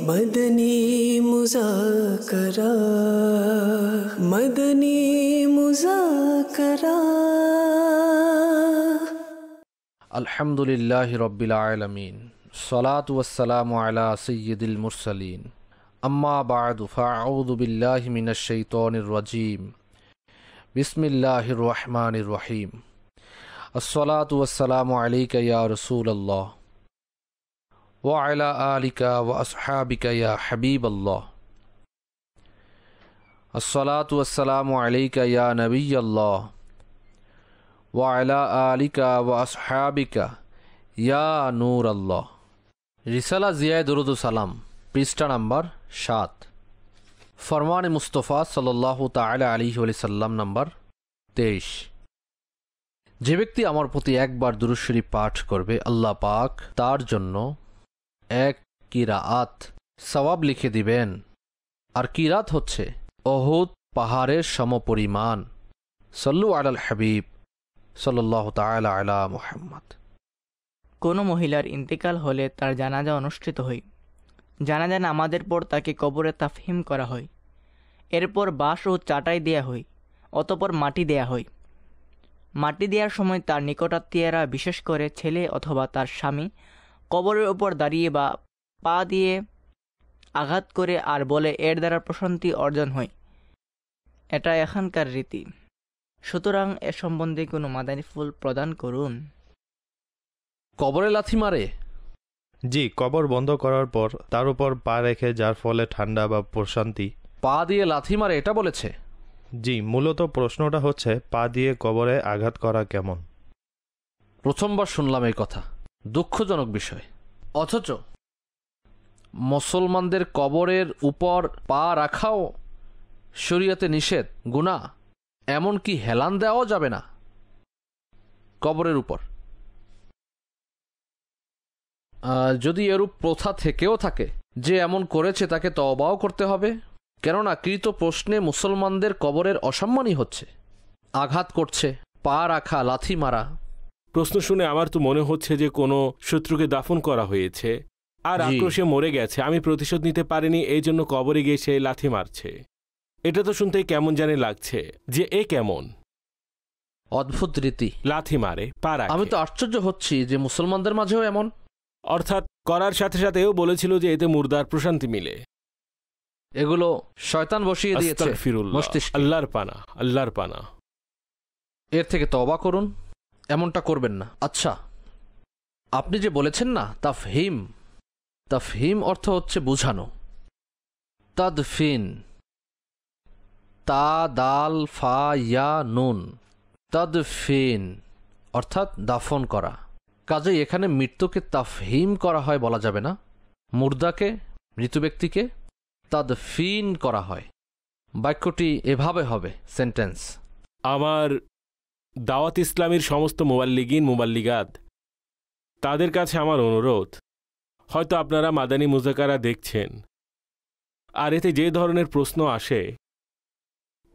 मदनी मुज़ाकरा मदनी मुज़ाकरा। अल्हम्दुलिल्लाहि रब्बिल आलमीन सलातु वस्सलामु अला सय्यिदिल मुरसलीन अम्मा बाअदु फ़अऊज़ु बिल्लाहि मिनश शैतानिर रजीम बिस्मिल्लाहिर रहमानिर रहीम अस्सलातु वस्सलामु अलैका या रसूलल्लाह व अला आलिका व अस्हाबिका या हबीबल्लाह अस्सलातु वस्सलामु अलैका या नबियल्लाह व अला आलिका व अस्हाबिका या नूर अल्लाह। रिसाला जियाए दुरूद सालाम पृष्ठा नम्बर 7 फरमान मुस्तफ़ा सल्लल्लाहु ताआला अलैहि वसल्लम नम्बर 23। যে ব্যক্তি আমার প্রতি একবার দুরূদ শরীফ পাঠ করবে আল্লাহ পাক তার জন্য এক কিরাআত সওয়াব লিখে দিবেন। আর কিরাত হচ্ছে উহুদ পাহাড়ের সমপরিমাণ। সল্লু আলাল হাবিব সাল্লাল্লাহু তাআলা আলা মুহাম্মদ। কোনো মহিলার ইন্তেকাল হলে তার জানাজা অনুষ্ঠিত হয়। জানাজা নামাজের পর তাকে কবরে তাফহিম করা হয়। এরপর বাঁশ ও চাটাই দেয়া হয়, অতঃপর মাটি দেয়া হয়। মাটি দেওয়ার সময় তার নিকটাত্মীয়রা, বিশেষ করে ছেলে অথবা তার স্বামী, কবরের ওপর দাঁড়িয়ে বা পা দিয়ে আঘাত করে আর বলে এর দ্বারা প্রশান্তি অর্জন হয়। এটা এখানকার রীতি। সুতরাং এ সম্বন্ধে কোনো মাদানী ফুল প্রদান করুন। কবরে লাথি মারে? জি, কবর বন্ধ করার পর তার উপর পা রেখে, যার ফলে ঠান্ডা বা প্রশান্তি। পা দিয়ে লাথি মারে এটা বলেছে? জি, মূলত প্রশ্নটা হচ্ছে পা দিয়ে কবরে আঘাত করা কেমন। প্রথমবার শুনলাম এই কথা, দুঃখজনক বিষয়। অথচ মুসলমানদের কবরের উপর পা রাখাও শরীয়তে নিষেধ, গুনাহ। এমনকি হেলান দেওয়াও যাবে না কবরের উপর। যদি এরূপ প্রথা থেকেও থাকে, যে এমন করেছে তাকে তওবাও করতে হবে, কেননা কৃত প্রশ্নে মুসলমানদের কবরের অসম্মানই হচ্ছে। আঘাত করছে, পা রাখা, লাথি মারা। প্রশ্ন শুনে আমার তো মনে হচ্ছে যে কোনো শত্রুকে দাফন করা হয়েছে আর আক্রোশে মরে গেছে, আমি প্রতিশোধ নিতে পারিনি, এই জন্য কবরে গিয়ে সে লাথি মারছে। এটা তো শুনতেই কেমন জানি লাগছে যে এ কেমন অদ্ভুত রীতি, লাথি মারে, পা রাখে। আমি তো আশ্চর্য হচ্ছি যে মুসলমানদের মাঝেও এমন। অর্থাৎ করার সাথে সাথে এও বলেছিল যে এতে মুর্দার প্রশান্তি মিলে। এগুলো শয়তান বসিয়ে দিয়েছে মস্তিষ্কে। আল্লাহর পানা, আল্লাহর পানা। এর থেকে তওবা করুন, এমনটা করবেন না। আচ্ছা, আপনি যে বলেছেন না তাফহিম, তাফহিম অর্থ হচ্ছে বুঝানো। তাদফিন, তা দাল ফা ইয়া নুন, তাদফিন অর্থাৎ দাফন করা। কাজেই এখানে মৃত্যুকে তাফহিম করা হয় বলা যাবে না, মুর্দাকে, মৃত ব্যক্তিকে তাদফিন করা হয়। বাক্যটি এভাবে হবে, সেন্টেন্স। আমার দাওয়াত ইসলামীর সমস্ত মুবাল্লিগিন, মুবাল্লিগাত, তাদের কাছে আমার অনুরোধ, হয়তো আপনারা মাদানী মুজাকারা দেখছেন, আর এতে যে ধরনের প্রশ্ন আসে,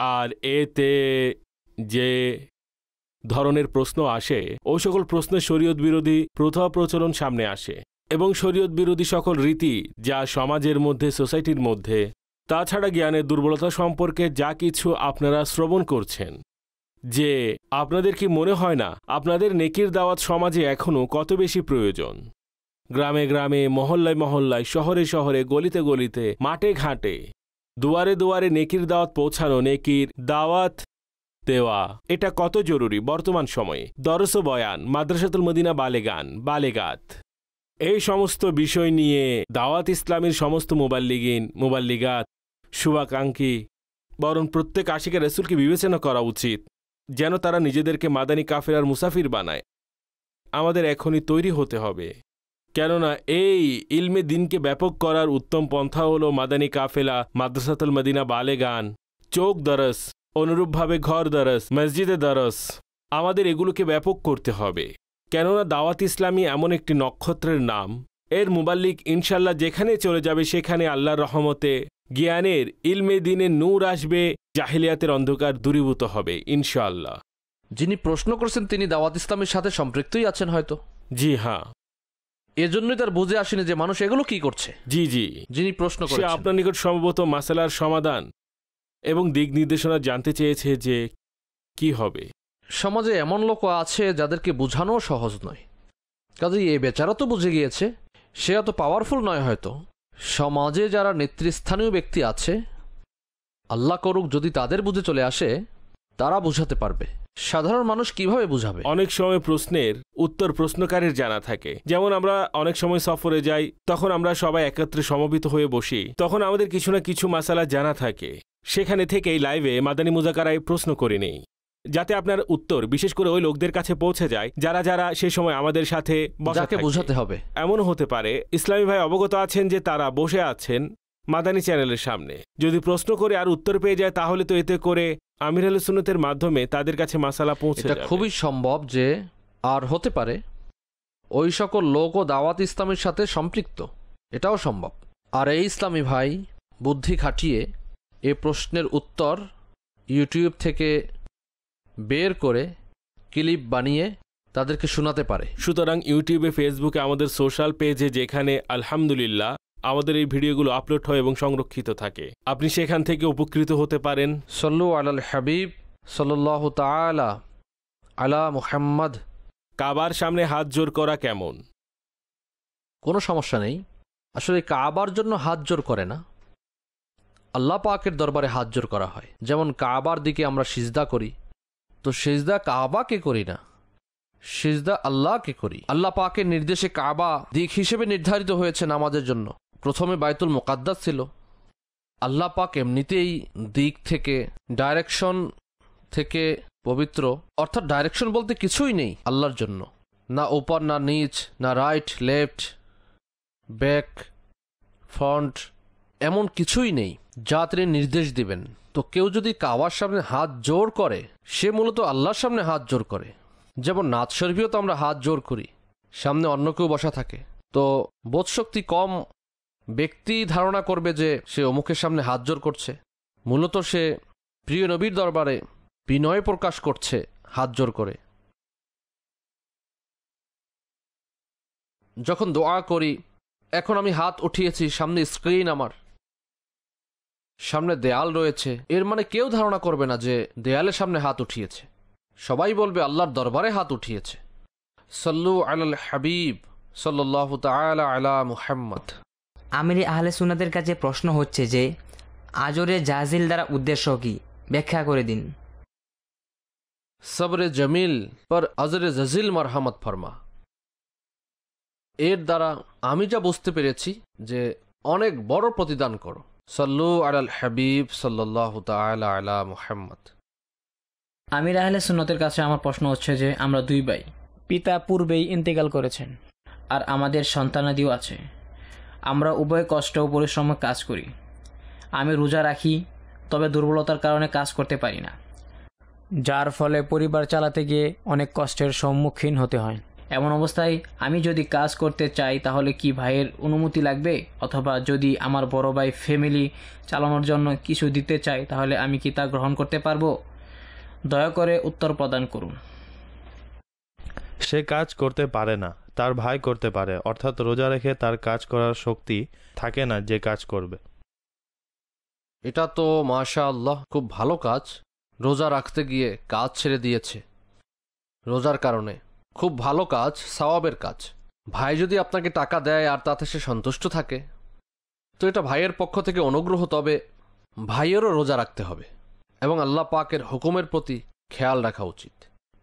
আর এতে যে ধরনের প্রশ্ন আসে, ওই সকল প্রশ্নে শরীয়ত বিরোধী প্রথা প্রচলন সামনে আসে এবং শরীয়ত বিরোধী সকল রীতি যা সমাজের মধ্যে, সোসাইটির মধ্যে, তাছাড়া জ্ঞানের দুর্বলতা সম্পর্কে যা কিছু আপনারা শ্রবণ করছেন, যে আপনাদের কি মনে হয় না আপনাদের নেকির দাওয়াত সমাজে এখনও কত বেশি প্রয়োজন? গ্রামে গ্রামে, মহল্লায় মহল্লায়, শহরে শহরে, গলিতে গলিতে, মাঠে ঘাটে, দুয়ারে দুয়ারে নেকির দাওয়াত পৌঁছানো, নেকির দাওয়াত দেওয়া, এটা কত জরুরি বর্তমান সময়ে। দরস ও বয়ান, মাদ্রাসাতুল মদিনা বালেগান, বালেগাত, এই সমস্ত বিষয় নিয়ে দাওয়াত ইসলামের সমস্ত মুবাল্লিগিন, মুবাল্লিগাত, শুভাকাঙ্ক্ষী, বরং প্রত্যেক আশিকে রাসূলকে বিবেচনা করা উচিত যেন তারা নিজেদেরকে মাদানী কাফেলার মুসাফির বানায়। আমাদের এখনই তৈরি হতে হবে, কেননা এই ইলমে দিনকে ব্যাপক করার উত্তম পন্থা হল মাদানী কাফেলা, মাদ্রাসাতুল মদিনা বালেগান, চৌক দরস, অনুরূপভাবে ঘর দরস, মসজিদে দরস। আমাদের এগুলোকে ব্যাপক করতে হবে, কেননা দাওয়াত ইসলামী এমন একটি নক্ষত্রের নাম, এর মুবাল্লিক ইনশাল্লাহ যেখানে চলে যাবে সেখানে আল্লাহর রহমতে জ্ঞানের, ইলমে দিনের নূর আসবে, জাহিলিয়াতের অন্ধকার দূরীভূত হবে ইনশাআল্লাহ। যিনি প্রশ্ন করছেন তিনি দাওয়াত ইসলামের সাথে সম্পৃক্তই আছেন হয়তো। জি হ্যাঁ। এজন্যই তার বুঝে আসেনি যে মানুষ এগুলো কি করছে। জি জি, যিনি প্রশ্ন সে করেছেন আপনার নিকট সম্ভবত মাসালার সমাধান এবং দিক নির্দেশনা জানতে চেয়েছে যে কি হবে। সমাজে এমন লোক আছে যাদেরকে বোঝানো সহজ নয়, কাজেই এ বেচারা তো বুঝে গিয়েছে, সে এত পাওয়ারফুল নয় হয়তো। সমাজে যারা নেতৃস্থানীয় ব্যক্তি আছে, আল্লাহ করুক যদি তাদের বুঝে চলে আসে, তারা বুঝাতে পারবে। সাধারণ মানুষ কিভাবে বুঝাবে? অনেক সময় প্রশ্নের উত্তর প্রশ্নকারীর জানা থাকে। যেমন আমরা অনেক সময় সফরে যাই, তখন আমরা সবাই একত্রে সমবেত হয়ে বসি, তখন আমাদের কিছু না কিছু মাসালা জানা থাকে। সেখানে থেকেই লাইভে মাদানী মুযাকারায় প্রশ্ন করে নেই, যাতে আপনার উত্তর বিশেষ করে ওই লোকদের কাছে পৌঁছে যায় যারা যারা সে সময় আমাদের সাথে যাকে বোঝাতে হবে। এমন হতে পারে ইসলামী ভাই অবগত আছেন যে তারা বসে আছেন মাদানী চ্যানেলের সামনে, যদি প্রশ্ন করে আর উত্তর পেয়ে যায় তাহলে তো এতে করে আমির আহলে সুন্নতের মাধ্যমে তাদের কাছে মাসালা পৌঁছে এটা যাবে। খুবই সম্ভব যে আর হতে পারে ওই সকল লোকও দাওয়াত ইসলামের সাথে সম্পৃক্ত, এটাও সম্ভব। আর এই ইসলামী ভাই বুদ্ধি খাটিয়ে এ প্রশ্নের উত্তর ইউটিউব থেকে বের করে ক্লিপ বানিয়ে তাদেরকে শোনাতে পারে। সুতরাং ইউটিউবে, ফেসবুকে, আমাদের সোশ্যাল পেজে যেখানে আলহামদুলিল্লাহ আমাদের এই ভিডিওগুলো আপলোড হয় এবং সংরক্ষিত থাকে, আপনি সেখান থেকে উপকৃত হতে পারেন। সল্লু আলাল হাবিব সাল্লাল্লাহু তাআলা আলা মুহাম্মদ। কাবার সামনে হাত জোর করা কেমন? কোনো সমস্যা নেই। আসলে কাবার জন্য হাত জোর করে না, আল্লাহ পাকের দরবারে হাত জোর করা হয়। যেমন কাবার দিকে আমরা সিজদা করি, তো সিজদা কাবাকে করি না, সিজদা আল্লাহকে করি। আল্লাহ পাকের নির্দেশে কাবা দিক হিসেবে নির্ধারিত হয়েছে নামাজের জন্য। প্রথমে বাইতুল মুকাদ্দাস ছিল। আল্লাহ পাক এমনিতেই দিক থেকে, ডাইরেকশন থেকে পবিত্র, অর্থাৎ ডাইরেকশন বলতে কিছুই নেই আল্লাহর জন্য, না উপর না নিচ, না রাইট লেফট ব্যাক ফ্রন্ট, এমন কিছুই নেই যা তিনি নির্দেশ দিবেন। তো কেউ যদি কাবার সামনে হাত জোর করে, সে মূলত আল্লাহর সামনে হাত জোর করে। যেমন নাচ শরীফেও তো আমরা হাত জোর করি, সামনে অন্য কেউ বসা থাকে, তো বোধশক্তি কম ব্যক্তি ধারণা করবে যে সে অমুকের সামনে হাত জোর করছে, মূলত সে প্রিয় নবীর দরবারে বিনয় প্রকাশ করছে হাত জোর করে। যখন দোয়া করি, এখন আমি হাত উঠিয়েছি, সামনে স্ক্রিন, আমার সামনে দেয়াল রয়েছে, এর মানে কেউ ধারণা করবে না যে দেয়ালের সামনে হাত উঠিয়েছে, সবাই বলবে আল্লাহর দরবারে হাত উঠিয়েছে। সল্লু আলাল হাবিব সাল্লাল্লাহু তাআলা আলা মুহাম্মদ। আমির আহলে সুন্নাতের কাছে প্রশ্ন হচ্ছে যে আজরে জাজিল দ্বারা উদ্দেশ্য কি, ব্যাখ্যা করে দিন। সবরে জমিল পর আজরে জাজিল মারহামত ফরমা। এর দ্বারা আমি যা বুঝতে পেরেছি যে অনেক বড় প্রতিদান করো। সল্লু আলাল হাবিব সাল্লাল্লাহু তাআলা আলা মুহাম্মদ। আমির আহলে সুন্নতের কাছে আমার প্রশ্ন হচ্ছে যে আমরা দুই ভাই, পিতা পূর্বেই ইন্তেকাল করেছেন আর আমাদের সন্তানাদিও আছে। আমরা উভয় কষ্ট ও পরিশ্রমে কাজ করি। আমি রোজা রাখি, তবে দুর্বলতার কারণে কাজ করতে পারি না, যার ফলে পরিবার চালাতে গিয়ে অনেক কষ্টের সম্মুখীন হতে হয়। এমন অবস্থায় আমি যদি কাজ করতে চাই তাহলে কি ভাইয়ের অনুমতি লাগবে? অথবা যদি আমার বড় ভাই ফ্যামিলি চালানোর জন্য কিছু দিতে চায় তাহলে আমি কি তা গ্রহণ করতে পারবো? দয়া করে উত্তর প্রদান করুন। সে কাজ করতে পারে না, তার ভাই করতে পারে, অর্থাৎ রোজা রেখে তার কাজ করার শক্তি থাকে না যে কাজ করবে। এটা তো মাশাআল্লাহ খুব ভালো কাজ। রোজা রাখতে গিয়ে কাজ ছেড়ে দিয়েছে রোজার কারণে, খুব ভালো কাজ, সওয়াবের কাজ। ভাই যদি আপনাকে টাকা দেয় আর তাতে সে সন্তুষ্ট থাকে, তো এটা ভাইয়ের পক্ষ থেকে অনুগ্রহ। তবে ভাইয়েরও রোজা রাখতে হবে এবং আল্লাহ পাকের হুকুমের প্রতি খেয়াল রাখা উচিত।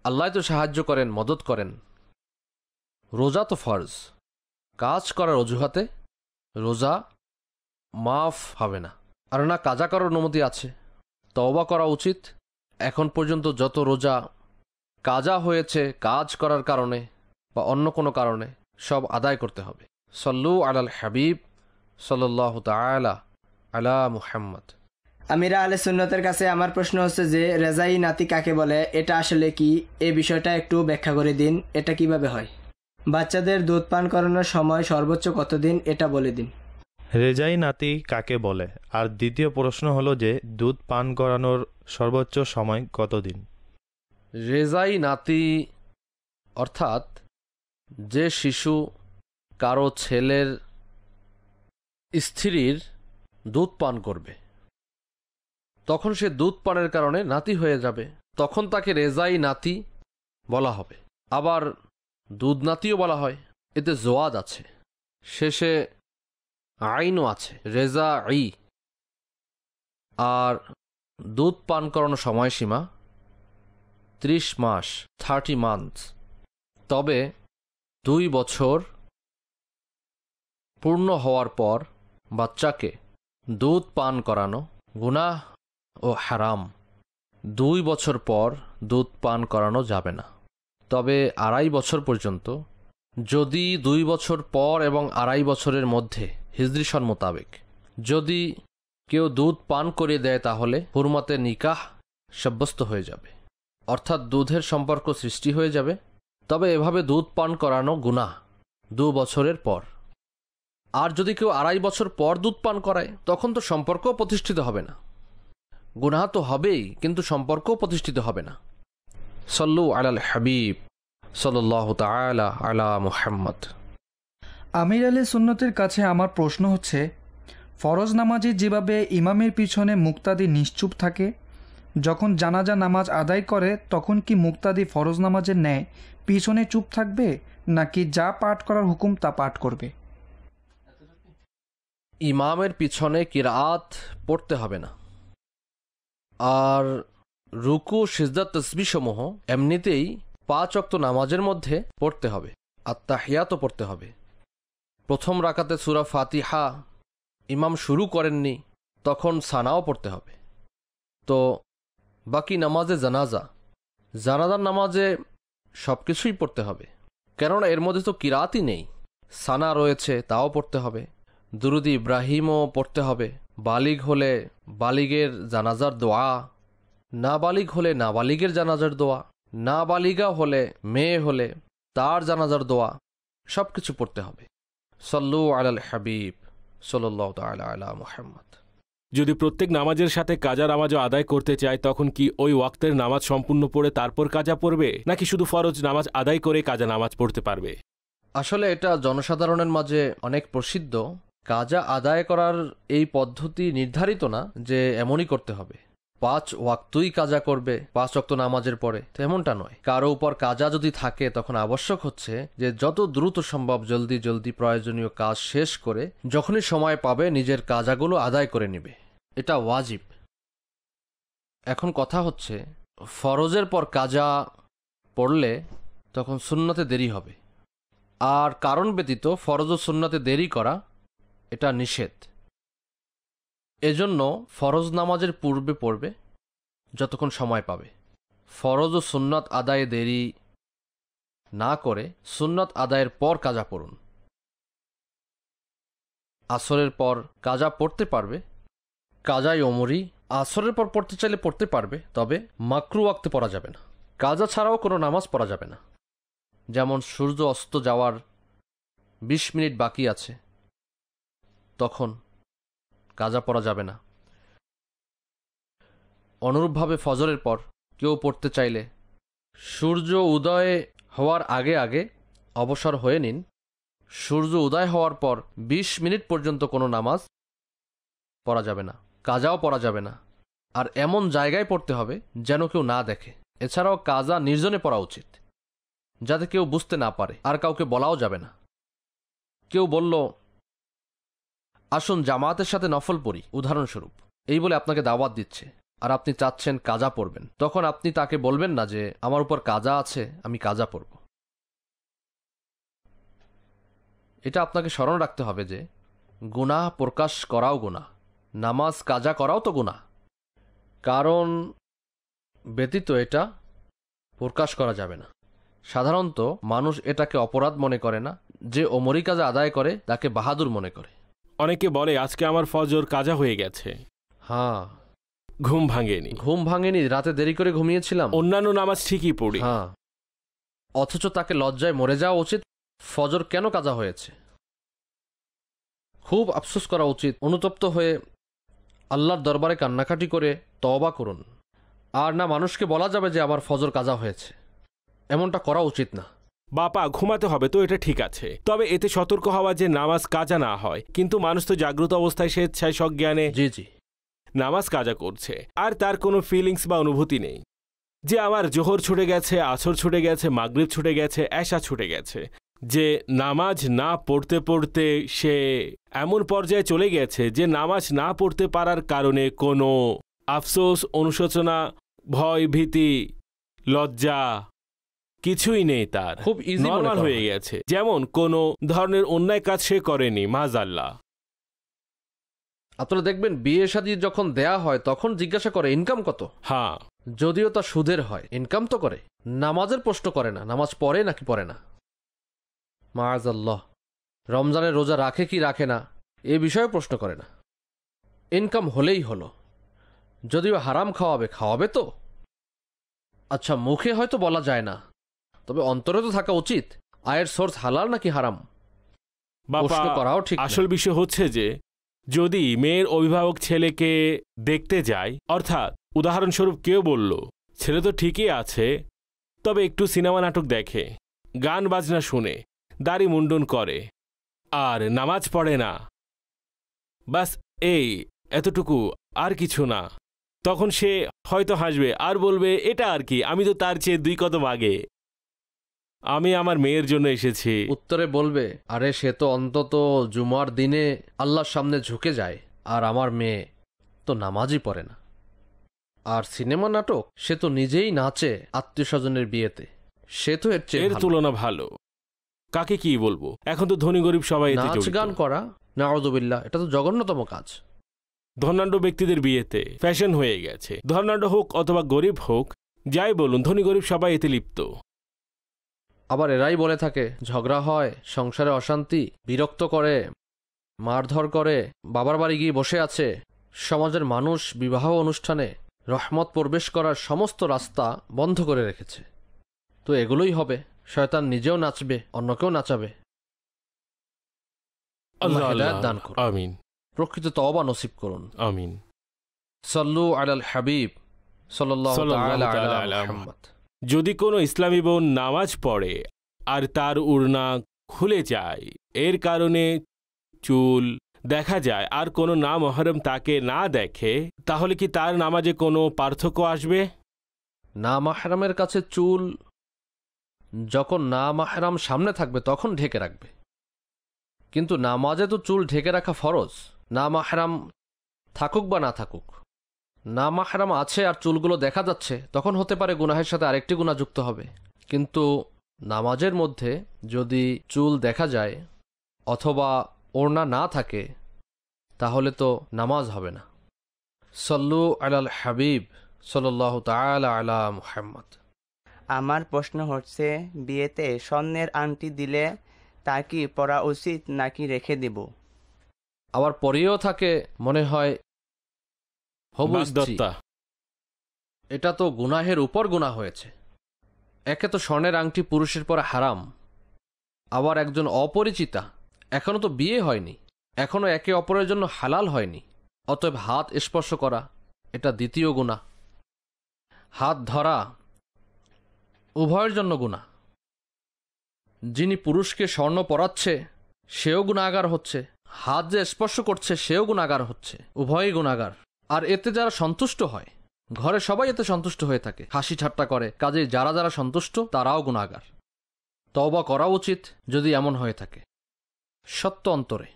আল্লাহ তো সাহায্য করেন, মদত করেন। রোজা তো ফরজ, কাজ করার অজুহাতে রোজা মাফ হবে না, আর না কাজা করার অনুমতি আছে। তওবা করা উচিত। এখন পর্যন্ত যত রোজা কাজা হয়েছে কাজ করার কারণে বা অন্য কোনো কারণে, সব আদায় করতে হবে। সল্লু আলাল হাবিব সাল্লাল্লাহু তাআলা আলা মুহাম্মদ। আমিরা আহলে সুন্নতের কাছে আমার প্রশ্ন হচ্ছে যে রেজাই নাতি কাকে বলে, এটা আসলে কি, এই বিষয়টা একটু ব্যাখ্যা করে দিন। এটা কিভাবে হয়? বাচ্চাদের দুধ পান করানোর সময় সর্বোচ্চ কতদিন, এটা বলে দিন। রেজাই নাতি কাকে বলে, আর দ্বিতীয় প্রশ্ন হলো যে দুধ পান করানোর সর্বোচ্চ সময় কতদিন? রেজাই নাতি অর্থাৎ যে শিশু কারো ছেলের স্ত্রীর দুধ পান করবে, তখন সে দুধ পানের কারণে নাতি হয়ে যাবে, তখন তাকে রেজাই নাতি বলা হবে। আবার দুধ নাতিও বলা হয়, এতে জোয়াদ আছে, শেষে আইনও আছে, রেজা আই। আর দুধ পান করানোর সময়সীমা 30 মাস, 30 মান্থস। তবে 2 বছর পূর্ণ হওয়ার পর বাচ্চাকে দুধ পান করানো গুনাহ ও হারাম। 2 বছর পর দুধ পান করানো যাবে না। তবে 2.5 বছর পর্যন্ত, যদি 2 বছর পর এবং 2.5 বছরের মধ্যে হিজরি সন মোতাবেক যদি কেউ দুধ পান করিয়ে দেয়, তাহলে হুরমাতে নিকাহ সাব্যস্ত হয়ে যাবে, অর্থাৎ দুধের সম্পর্ক সৃষ্টি হয়ে যাবে। তবে এভাবে দুধ পান করানো গুনাহ 2 বছরের পর। আর যদি কেউ 2.5 বছর পর দুধ পান করায়, তখন তো সম্পর্ক প্রতিষ্ঠিত হবে না। গুনাহ তো হবেই, কিন্তু সম্পর্কও প্রতিষ্ঠিত হবে না। সল্লু আলাল হাবিব সাল্লাল্লাহু তাআলা আলা মুহাম্মদ। আমির আলী সুন্নতের কাছে আমার প্রশ্ন হচ্ছে, ফরজ নামাজে যেভাবে ইমামের পিছনে মুক্তাদি নিশ্চুপ থাকে, যখন জানাজা নামাজ আদায় করে তখন কি মুক্তাদি ফরজ নামাজের ন্যায় পিছনে চুপ থাকবে, নাকি যা পাঠ করার হুকুম তা পাঠ করবে? ইমামের পিছনে কিরাত পড়তে হবে না। আর রুকু, সিজদা, তাসবিহ সমূহ এমনিতেই 5 ওয়াক্ত নামাজের মধ্যে পড়তে হবে। আত্তাহিয়াতও পড়তে হবে। প্রথম রাকাতে সূরা ফাতিহা ইমাম শুরু করেননি, তখন সানাও পড়তে হবে। তো বাকি নামাজে জানাজার নামাজে সব কিছুই পড়তে হবে, কেননা এর মধ্যে তো কিরাতই নেই। সানা রয়েছে, তাও পড়তে হবে। দুরুদ ইব্রাহিমও পড়তে হবে। বালিগ হলে বালিগের জানাজার দোয়া, নাবালিগ হলে নাবালিগের জানাজার দোয়া, নাবালিগা হলে মেয়ে হলে তার জানাজার দোয়া, সব কিছু পড়তে হবে। সল্লু আলাল হাবিব সাল্লাল্লাহু তাআলা আলা মুহাম্মদ। যদি প্রত্যেক নামাজের সাথে কাজা নামাজও আদায় করতে চায়, তখন কি ওই ওয়াক্তের নামাজ সম্পূর্ণ পড়ে তারপর কাজা পড়বে, নাকি শুধু ফরজ নামাজ আদায় করে কাজা নামাজ পড়তে পারবে? আসলে এটা জনসাধারণের মাঝে অনেক প্রসিদ্ধ। কাজা আদায় করার এই পদ্ধতি নির্ধারিত না যে এমনই করতে হবে, 5 ওয়াক্তই কাজা করবে 5 ওয়াক্ত নামাজের পরে, তেমনটা নয়। কারো উপর কাজা যদি থাকে, তখন আবশ্যক হচ্ছে যে যত দ্রুত সম্ভব জলদি প্রয়োজনীয় কাজ শেষ করে যখনই সময় পাবে নিজের কাজাগুলো আদায় করে নেবে। এটা ওয়াজিব। এখন কথা হচ্ছে, ফরজের পর কাজা পড়লে তখন সুন্নতে দেরি হবে। আর কারণ ব্যতীত ফরজ ও সুন্নতে দেরি করা এটা নিষেধ। এজন্য ফরজ নামাজের পূর্বে পড়বে যতক্ষণ সময় পাবে। ফরজ ও সুন্নত আদায়ে দেরি না করে সুন্নত আদায়ের পর কাজা পড়ুন। আসরের পর কাজা পড়তে পারবে, কাজাই ওমরি আসরের পর পড়তে চাইলে পড়তে পারবে, তবে মাকরু ওয়াক্তে পড়া যাবে না। কাজা ছাড়াও কোনো নামাজ পড়া যাবে না। যেমন সূর্য অস্ত যাওয়ার 20 মিনিট বাকি আছে, তখন কাজা পড়া যাবে না। অনুরূপভাবে ফজরের পর কেউ পড়তে চাইলে সূর্য উদয় হওয়ার আগে আগে অবসর হয়ে নিন। সূর্য উদয় হওয়ার পর 20 মিনিট পর্যন্ত কোনো নামাজ পড়া যাবে না, কাজাও পড়া যাবে না। আর এমন জায়গায় পড়তে হবে যেন কেউ না দেখে। এছাড়াও কাজা নির্জনে পড়া উচিত, যাতে কেউ বুঝতে না পারে, আর কাউকে বলাও যাবে না। কেউ বলল, আসুন জামাতের সাথে নফল পড়ি, উদাহরণস্বরূপ, এই বলে আপনাকে দাওয়াত দিচ্ছে, আর আপনি চাচ্ছেন কাজা পড়বেন, তখন আপনি তাকে বলবেন না যে আমার উপর কাজা আছে, আমি কাজা পড়ব। এটা আপনাকে স্মরণ রাখতে হবে যে গুনাহ প্রকাশ করাও গুনাহ, নামাজ কাজা করাও তো গুনাহ। কারণ ব্যতীত এটা প্রকাশ করা যাবে না। সাধারণত মানুষ এটাকে অপরাধ মনে করে না, যে ওমরি কাজা আদায় করে তাকে বাহাদুর মনে করে। অনেকে বলে আজকে আমার ফজর কাজা হয়ে গেছে, হ্যাঁ, ঘুম ভাঙেনি, রাতে দেরি করে ঘুমিয়েছিলাম, অন্যান্য নামাজ ঠিকই পড়ি। হ্যাঁ, অথচ তাকে লজ্জায় মরে যাওয়া উচিত। ফজর কেন কাজা হয়েছে খুব আফসোস করা উচিত। অনুতপ্ত হয়ে আল্লাহর দরবারে কান্নাকাটি করে তওবা করুন। আর না মানুষকে বলা যাবে যে আমার ফজর কাজা হয়েছে, এমনটা করা উচিত না। বাপা ঘুমাতে হবে তো এটা ঠিক আছে, তবে এতে সতর্ক হওয়া যে নামাজ কাজা না হয়। কিন্তু মানুষ তো জাগ্রত অবস্থায় স্বেচ্ছায় সজ্ঞানে জি জি নামাজ কাজা করছে, আর তার কোনো ফিলিংস বা অনুভূতি নেই যে আমার জোহর ছুটে গেছে, আসর ছুটে গেছে, মাগরিব ছুটে গেছে, এশা ছুটে গেছে, যে নামাজ না পড়তে পড়তে সে এমন পর্যায়ে চলে গেছে যে নামাজ না পড়তে পারার কারণে কোনো আফসোস, অনুশোচনা, ভয়, ভীতি, লজ্জা কিছুই নেই, তার খুব ইজি নরমাল হয়ে গেছে, যেমন কোনো ধরনের অন্যায় কাজ সে করেনি। মাযাল্লাহ। আপনারা দেখবেন বিয়ে শাদী যখন দেয়া হয় তখন জিজ্ঞাসা করে ইনকাম কত। হ্যাঁ, যদিও তা সুদের হয়, ইনকাম তো করে। নামাজের প্রশ্ন করে না, নামাজ পড়ে নাকি পড়ে না। মাআযাল্লাহ। রমজানের রোজা রাখে কি রাখে না এ বিষয়ে প্রশ্ন করে না। ইনকাম হলেই হলো। যদিও হারাম খাওয়াবে তো। আচ্ছা, মুখে হয়তো বলা যায় না, তবে অন্তরে তো থাকা উচিত আয়ের সোর্স হালাল নাকি হারাম। প্রশ্ন করাও ঠিক না। আসল বিষয় হচ্ছে যে যদি মেয়ের অভিভাবক ছেলেকে দেখতে যায়, অর্থাৎ উদাহরণস্বরূপ কেউ বলল ছেলে তো ঠিকই আছে, তবে একটু সিনেমা নাটক দেখে, গান বাজনা শুনে, দাড়ি মুন্ডন করে, আর নামাজ পড়ে না, বাস এই এতটুকু, আর কিছু না, তখন সে হয়তো হাসবে আর বলবে এটা আর কি, আমি তো তার চেয়ে 2 কদম আগে, আমি আমার মেয়ের জন্য এসেছি। উত্তরে বলবে, আরে সে তো অন্তত জুমার দিনে আল্লাহর সামনে ঝুঁকে যায়, আর আমার মেয়ে তো নামাজই পড়ে না। আর সিনেমা নাটক, সে তো নিজেই নাচে আত্মীয় স্বজনের বিয়েতে, সে তো এর চেয়ে এর তুলনা ভালো। কাকে কি বলবো, এখন তো ধনী গরিব সবাই এতে নাচ জড়িত। গান করা, নাউযুবিল্লাহ, এটা তো জঘন্যতম কাজ। ধনাঢ্য ব্যক্তিদের বিয়েতে ফ্যাশন হয়ে গেছে, ধনাঢ্য হোক অথবা গরিব হোক, যাই বলুন, ধনী গরিব সবাই এতে লিপ্ত। আবার এরাই বলে থাকে ঝগড়া হয়, সংসারে অশান্তি, বিরক্ত করে, মারধর করে, বাবার বাড়ি গিয়ে বসে আছে। সমাজের মানুষ বিবাহ অনুষ্ঠানে রহমত প্রবেশ করার সমস্ত রাস্তা বন্ধ করে রেখেছে। তো এগুলোই হবে, শয়তান নিজেও নাচবে, অন্যকেও নাচাবে। আল্লাহ হিদায়াত দান করুন। আমিন। প্রকৃত তওবা নসিব করুন। আমিন। সাল্লু আলাল হাবিব সাল্লাল্লাহু তাআলা আলা মুহাম্মদ। যদি কোনো ইসলামী বোন নামাজ পড়ে আর তার উড়না খুলে যায়, এর কারণে চুল দেখা যায়, আর কোনো না মুহররম তাকে না দেখে, তাহলে কি তার নামাজে কোনো পার্থক্য আসবে? না মাহরামের কাছে চুল যখন না মাহরাম সামনে থাকবে তখন ঢেকে রাখবে, কিন্তু নামাজে তো চুল ঢেকে রাখা ফরজ। না মাহরাম থাকুক বা না থাকুক, না মাহরাম আছে আর চুলগুলো দেখা যাচ্ছে, তখন হতে পারে গুনাহের সাথে আরেকটি গুনাহ যুক্ত হবে। কিন্তু নামাজের মধ্যে যদি চুল দেখা যায় অথবা ওড়না না থাকে, তাহলে তো নামাজ হবে না। সাল্লু আলাল হাবিব সাল্লাল্লাহু তাআলা আলা মুহাম্মদ। আমার প্রশ্ন হচ্ছে, বিয়েতে স্বর্ণের আংটি দিলে তা কি পরা উচিত নাকি রেখে দেব? আবার পরেও থাকে মনে হয় হবু স্ত্রী। এটা তো গুনাহের উপর গুনাহ হয়েছে। একে তো স্বর্ণের আংটি পুরুষের পরে হারাম, আবার একজন অপরিচিতা, এখনো তো বিয়ে হয়নি, এখনো একে অপরের জন্য হালাল হয়নি, অতএব হাত স্পর্শ করা এটা দ্বিতীয় গুনাহ। হাত ধরা উভয়ের জন্য গুনাহ। যিনি পুরুষকে স্বর্ণ পরাচ্ছে সেও গুনাহগার হচ্ছে, হাত যে স্পর্শ করছে সেও গুনাহগার হচ্ছে, উভয়ই গুনাহগার। আর এতে যারা সন্তুষ্ট হয়, ঘরে সবাই এতে সন্তুষ্ট হয়ে থাকে, হাসি ঠাট্টা করে, কাজে যারা যারা সন্তুষ্ট তারাও গুনাহগার। তওবা করা উচিত যদি এমন হয়ে থাকে সত্য অন্তরে।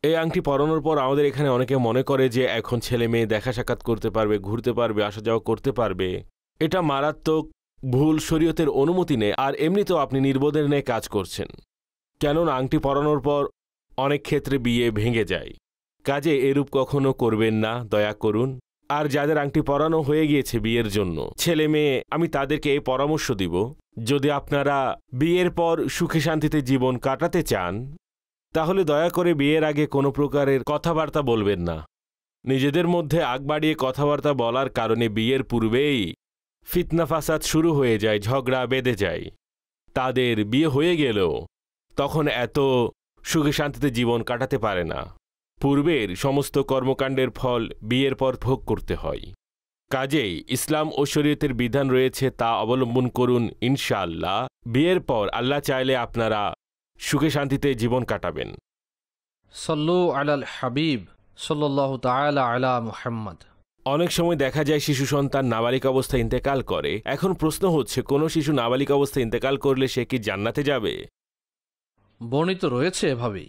এই আংটি পরানোর পর আমাদের এখানে অনেকে মনে করে যে এখন ছেলে মেয়ে দেখা সাক্ষাৎ করতে পারবে, ঘুরতে পারবে, আসা যাওয়া করতে পারবে। এটা মারাত্মক ভুল, শরীয়তের অনুমতি নেই। আর এমনিতেও আপনি নির্বোধের ন্যায় কাজ করছেন, কেননা আংটি পরানোর পর অনেক ক্ষেত্রে বিয়ে ভেঙে যায়। কাজে এরূপ কখনো করবেন না, দয়া করুন। আর যাদের আংটি পরানো হয়ে গিয়েছে বিয়ের জন্য, ছেলে মেয়ে, আমি তাদেরকে এই পরামর্শ দিব, যদি আপনারা বিয়ের পর সুখে শান্তিতে জীবন কাটাতে চান, তাহলে দয়া করে বিয়ের আগে কোনো প্রকারের কথাবার্তা বলবেন না। নিজেদের মধ্যে আগ বাড়িয়ে কথাবার্তা বলার কারণে বিয়ের পূর্বেই ফিতনা ফাসাদ শুরু হয়ে যায়, ঝগড়া বেঁধে যায়। তাদের বিয়ে হয়ে গেলেও তখন এত সুখে শান্তিতে জীবন কাটাতে পারে না। পূর্বের সমস্ত কর্মকাণ্ডের ফল বিয়ের পর ভোগ করতে হয়। কাজেই ইসলাম ও শরীয়তের বিধান রয়েছে তা অবলম্বন করুন ইনশাআল্লাহ। বিয়ের পর আল্লাহ চাইলে আপনারা সুখে শান্তিতে জীবন কাটাবেন। সল্লু আলাল হাবিব সাল্লাল্লাহু তাআলা আলা মুহাম্মদ। অনেক সময় দেখা যায় শিশু সন্তান নাবালিক অবস্থায় ইন্তেকাল করে। এখন প্রশ্ন হচ্ছে, কোনো শিশু নাবালিক অবস্থায় ইন্তেকাল করলে সে কি জান্নাতে যাবে? বর্ণিত রয়েছে এভাবেই,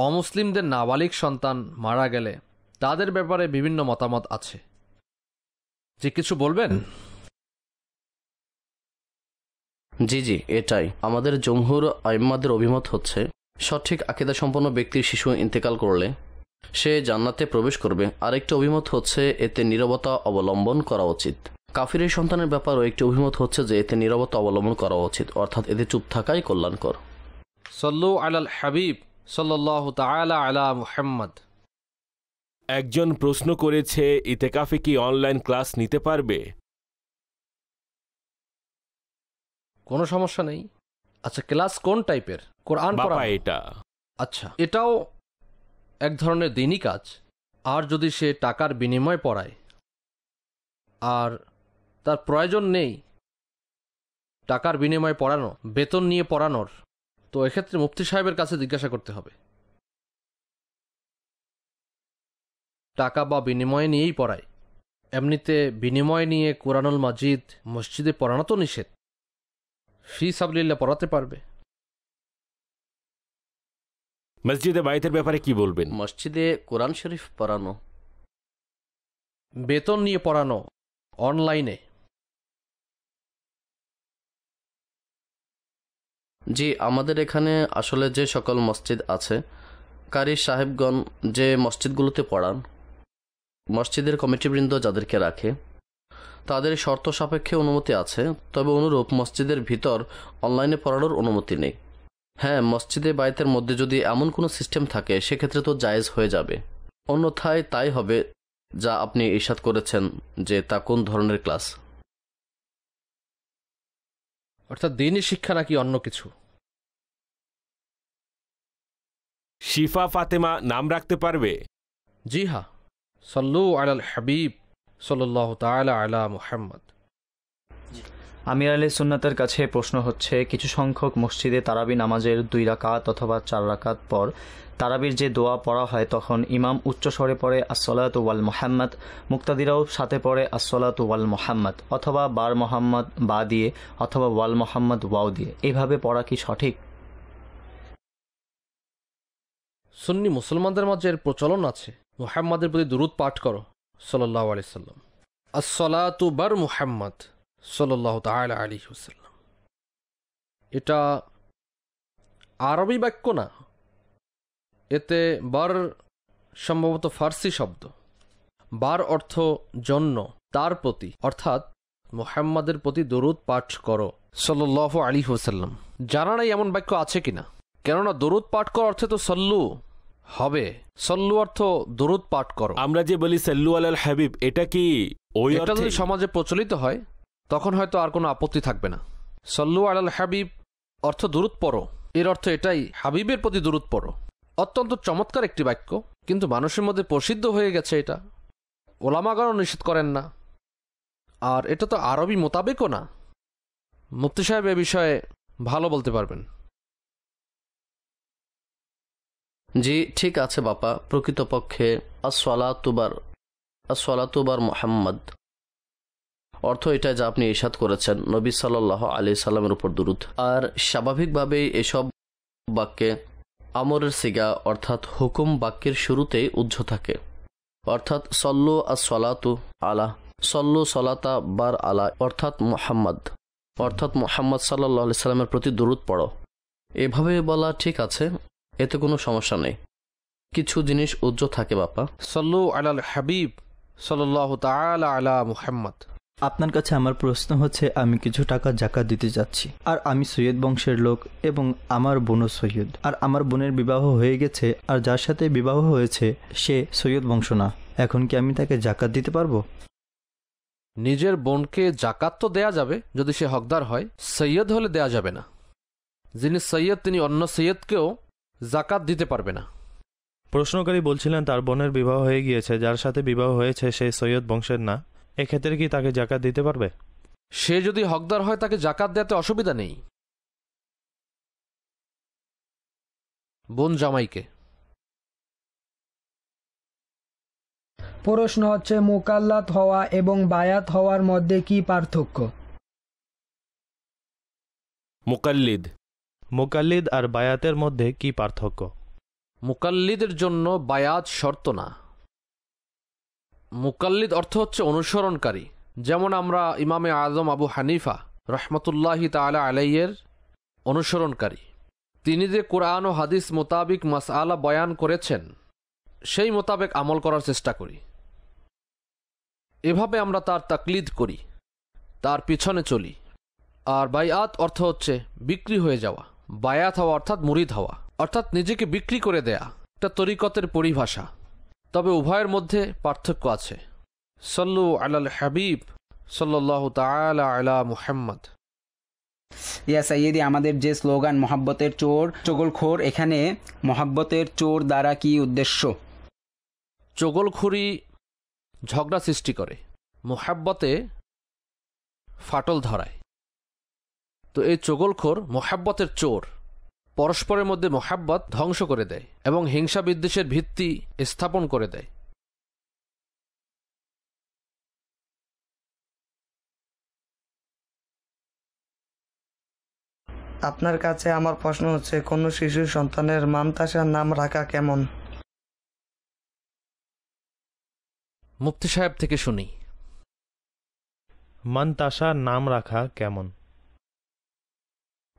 অমুসলিমদের নাবালিক সন্তান মারা গেলে তাদের ব্যাপারে বিভিন্ন মতামত আছে। যে কিছু বলবেন? জি জি, এটাই আমাদের জমহুর আইম্মাদের অভিমত হচ্ছে, সঠিক আকীদা সম্পন্ন ব্যক্তির শিশু ইন্তেকাল করলে সে জান্নাতে প্রবেশ করবে। আরেকটি অভিমত হচ্ছে এতে নীরবতা অবলম্বন করা উচিত। কাফিরের সন্তানের ব্যাপারও একটি অভিমত হচ্ছে যে এতে নীরবতা অবলম্বন করা উচিত, অর্থাৎ এতে চুপ থাকাই কল্যাণকর। সল্লু আলাল হাবিব সাল্লাল্লাহু তাআলা আলা মুহাম্মদ। একজন প্রশ্ন করেছে, ইতেকাফে কি অনলাইন ক্লাস নিতে পারবে? কোনো সমস্যা নেই। আচ্ছা, ক্লাস কোন টাইপের? কোরআন পড়া? এটা আচ্ছা, এটাও এক ধরনের দিনই কাজ। আর যদি সে টাকার বিনিময়ে পড়ায় আর তার প্রয়োজন নেই টাকার বিনিময়ে পড়ানো, বেতন নিয়ে পড়ানোর, তো এক্ষেত্রে মুফতি সাহেবের কাছে জিজ্ঞাসা করতে হবে। টাকা বা বিনিময়ে নিয়েই পড়ায়। এমনিতে বিনিময় নিয়ে কোরআনুল মাজিদ মসজিদে পড়ানো তো নিষেধ। ফি সাবিলিল্লাহ পড়াতে পারবে। মসজিদে বাইতের ব্যাপারে কি বলবেন? মসজিদে কোরআন শরীফ পড়ানো, বেতন নিয়ে পড়ানো অনলাইনে। জি, আমাদের এখানে আসলে যে সকল মসজিদ আছে, কারি সাহেবগণ যে মসজিদগুলোতে পড়ান, মসজিদের কমিটিবৃন্দ যাদেরকে রাখে, তাদের শর্ত সাপেক্ষে অনুমতি আছে। তবে অনুরূপ মসজিদের ভিতর অনলাইনে পড়ানোর অনুমতি নেই। হ্যাঁ, মসজিদে বাইতের মধ্যে যদি এমন কোনো সিস্টেম থাকে সেক্ষেত্রে তো জায়েজ হয়ে যাবে। অন্যথায় তাই হবে যা আপনি ইরশাদ করেছেন, যে তা কোন ধরনের ক্লাস? অর্থাৎ দ্বীনি শিক্ষা নাকি অন্য কিছু? শিফা ফাতেমা নাম রাখতে পারবে? জি হ্যাঁ। সল্লু আলাল হাবিব সাল্লাল্লাহু তাআলা আলা মুহাম্মদ। আমির আলী সুন্নাতের কাছে প্রশ্ন হচ্ছে, কিছু সংখ্যক মসজিদে তারাবি নামাজের 2 রাকাত অথবা 4 রাকাত পর তারাবির যে দোয়া পড়া হয় তখন ইমাম উচ্চ স্বরে পড়ে আসসালাতু ওয়াল মুহাম্মদ, মুক্তাদিরাও সাথে পড়ে আসসালাতু ওয়াল মুহাম্মদ, অথবা বার মোহাম্মদ বা দিয়ে অথবা ওয়াল মোহাম্মদ ওয়াও দিয়ে। এইভাবে পড়া কি সঠিক? সুন্নি মুসলমানদের মাঝে এর প্রচলন আছে। মুহাম্মাদের প্রতি দুরূদ পাঠ করো সাল্লাল্লাহু আলাইহি সাল্লাম, আসসালাতু বার মুহাম্মদ সাল্লাল্লাহু তাআলা আলাইহি ওয়াসাল্লাম। এটা আরবি বাক্য না, এতে বার সম্ভবত ফার্সি শব্দ। বার অর্থ জন্য, তার প্রতি, অর্থাৎ মুহাম্মাদের প্রতি দরুদ পাঠ করো সাল্লাল্লাহু আলাইহি ওয়াসাল্লাম। জানা নাই এমন বাক্য আছে কিনা, কেননা দরুদ পাঠ করার অর্থে তো সল্লু হবে। সল্লু অর্থ দরুদ পাঠ করো। আমরা যে বলি সাল্লু আলাল হাবিব, এটা কি ওই এটা যদি সমাজে প্রচলিত হয় তখন হয়তো আর কোনো আপত্তি থাকবে না। সল্লু আলাল হাবিব অর্থ দরুদ পড়ো, এর অর্থ এটাই, হাবিবের প্রতি দরুদ পড়ো। অত্যন্ত চমৎকার একটি বাক্য, কিন্তু মানুষের মধ্যে প্রসিদ্ধ হয়ে গেছে এটা। ওলামাগণও নিষেধ করেন না, আর এটা তো আরবি মোতাবেকও না। মুফতি সাহেব এ বিষয়ে ভালো বলতে পারবেন। জি ঠিক আছে বাপা, প্রকৃতপক্ষে আসসালাতু বার মুহাম্মদ অর্থ এটা যা আপনি ইরশাদ করেছেন, নবী সাল্লাল্লাহু আলাইহি সাল্লামের উপর দুরূদ। আর স্বাভাবিকভাবেই এসব বাক্যে আমরের সিগা অর্থাৎ হুকুম বাক্যের শুরুতেই উজ্জ থাকে, অর্থাৎ সল্লু আসসালাতু আলা, সল্লু সলাতা বার আলা অর্থাৎ মুহাম্মদ সাল্লাল্লাহু আলাইহি সাল্লামের প্রতি দুরূদ পড়ো। এভাবে বলা ঠিক আছে, এতে কোনো সমস্যা নেই। কিছু জিনিস উজ্জ থাকে বাপা। সল্লু আলাল হাবিব সাল্লাল্লাহু তাআলা আলা মুহাম্মদ। আপনার কাছে আমার প্রশ্ন হচ্ছে, আমি কিছু টাকা জাকাত দিতে যাচ্ছি, আর আমি সৈয়দ বংশের লোক এবং আমার বোনও সৈয়দ, আর আমার বোনের বিবাহ হয়ে গেছে, আর যার সাথে বিবাহ হয়েছে সে সৈয়দ বংশ না। এখন কি আমি তাকে জাকাত দিতে পারবো? নিজের বোনকে জাকাত তো দেয়া যাবে যদি সে হকদার হয়, সৈয়দ হলে দেয়া যাবে না। যিনি সৈয়দ তিনি অন্য সৈয়দকেও জাকাত দিতে পারবে না। প্রশ্নকারী বলছিলেন তার বোনের বিবাহ হয়ে গিয়েছে, যার সাথে বিবাহ হয়েছে সে সৈয়দ বংশের না, এক্ষেত্রে কি তাকে জাকাত দিতে পারবে? সে যদি হকদার হয় তাকে জাকাত দেওয়াতে অসুবিধা নেই। বোন জামাইকে। প্রশ্ন হচ্ছে মুকাল্লাত হওয়া এবং বায়াত হওয়ার মধ্যে কি পার্থক্য? মুকাল্লিদ আর বায়াতের মধ্যে কি পার্থক্য? মুকাল্লিদের জন্য বায়াত শর্ত না। মুকাল্লিদ অর্থ হচ্ছে অনুসরণকারী। যেমন আমরা ইমামে আজম আবু হানিফা রহমতুল্লাহি তাআলা আলাইয়ের অনুসরণকারী। তিনি যে কোরআন ও হাদিস মোতাবিক মাসআলা বয়ান করেছেন সেই মোতাবেক আমল করার চেষ্টা করি। এভাবে আমরা তার তাকলিদ করি, তার পিছনে চলি। আর বায়াত অর্থ হচ্ছে বিক্রি হয়ে যাওয়া। বায়াত হওয়া অর্থাৎ মুরিদ হওয়া, অর্থাৎ নিজেকে বিক্রি করে দেয়া, এটা তরিকতের পরিভাষা। তবে উভয়ের মধ্যে পার্থক্য আছে। সল্লু আলাল হাবিব সাল্লাল্লাহু তাআলা আলা মুহাম্মদ। ইয়া সাইয়্যিদি, আমাদের যে স্লোগান মহাব্বতের চোর চগলখোর, এখানে মহাব্বতের চোর দ্বারা কি উদ্দেশ্য? চগলখুরি ঝগড়া সৃষ্টি করে, মোহাব্বতে ফাটল ধরায়। তো এই চগলখোর মোহাব্বতের চোর, পরস্পরের মধ্যে মোহাব্বত ধ্বংস করে দেয় এবং হিংসা বিদ্বেষের ভিত্তি স্থাপন করে দেয়। আপনার কাছে আমার প্রশ্ন হচ্ছে, কোন শিশু সন্তানের মানতাসার নাম রাখা কেমন? মুফতি সাহেব থেকে শুনি। মানতাসার নাম রাখা কেমন?